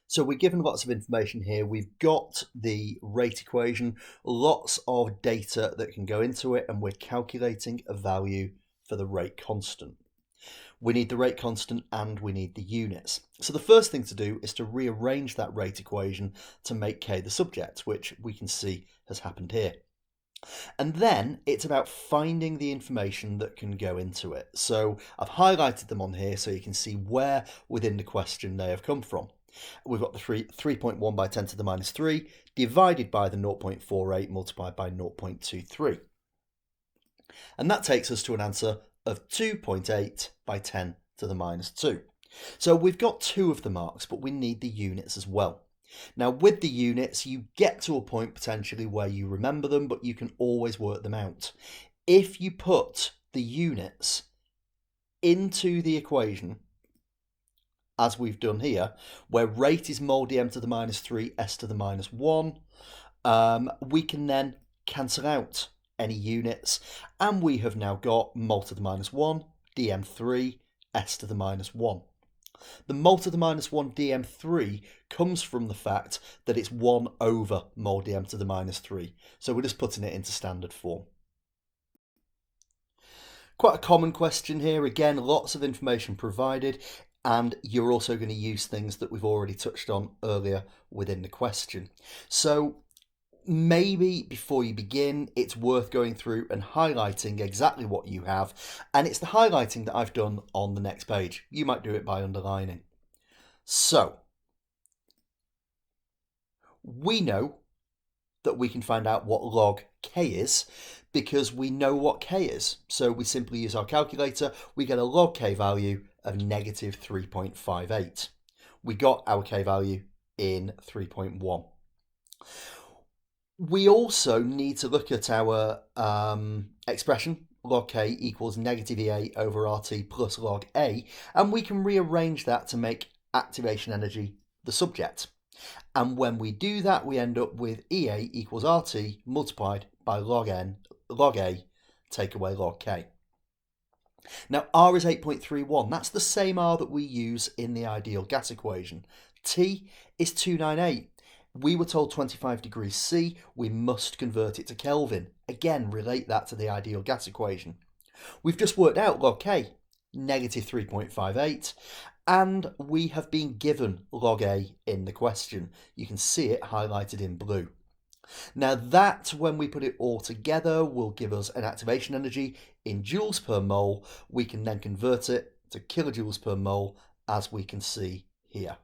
So we're given lots of information here. We've got the rate equation, lots of data that can go into it, and we're calculating a value for the rate constant. We need the rate constant and we need the units. So the first thing to do is to rearrange that rate equation to make k the subject, which we can see has happened here. And then it's about finding the information that can go into it. So I've highlighted them on here so you can see where within the question they have come from. We've got the 3.1 by 10 to the minus 3 divided by the 0.48 multiplied by 0.23. And that takes us to an answer of 2.8 by 10 to the minus 2. So we've got two of the marks, but we need the units as well. Now with the units, you get to a point potentially where you remember them, but you can always work them out. If you put the units into the equation, as we've done here, where rate is mol dm to the minus 3, s to the minus 1, we can then cancel out any units, and we have now got mol to the minus 1, dm3, s to the minus 1. The mol to the minus 1 dm3 comes from the fact that it's 1 over mol dm to the minus 3. So we're just putting it into standard form. Quite a common question here. Again, lots of information provided, and you're also going to use things that we've already touched on earlier within the question. So maybe before you begin, it's worth going through and highlighting exactly what you have, and it's the highlighting that I've done on the next page. You might do it by underlining. So we know that we can find out what log k is because we know what k is. So we simply use our calculator. We get a log k value of negative 3.58. We got our k value in 3.1. We also need to look at our expression, log k equals negative EA over RT plus log A, and we can rearrange that to make activation energy the subject. And when we do that, we end up with EA equals RT multiplied by log A, take away log K. Now R is 8.31, that's the same R that we use in the ideal gas equation. T is 298. We were told 25 degrees C, we must convert it to Kelvin. Again, relate that to the ideal gas equation. We've just worked out log K, negative 3.58, and we have been given log A in the question. You can see it highlighted in blue. Now that, when we put it all together, will give us an activation energy in joules per mole. We can then convert it to kilojoules per mole, as we can see here.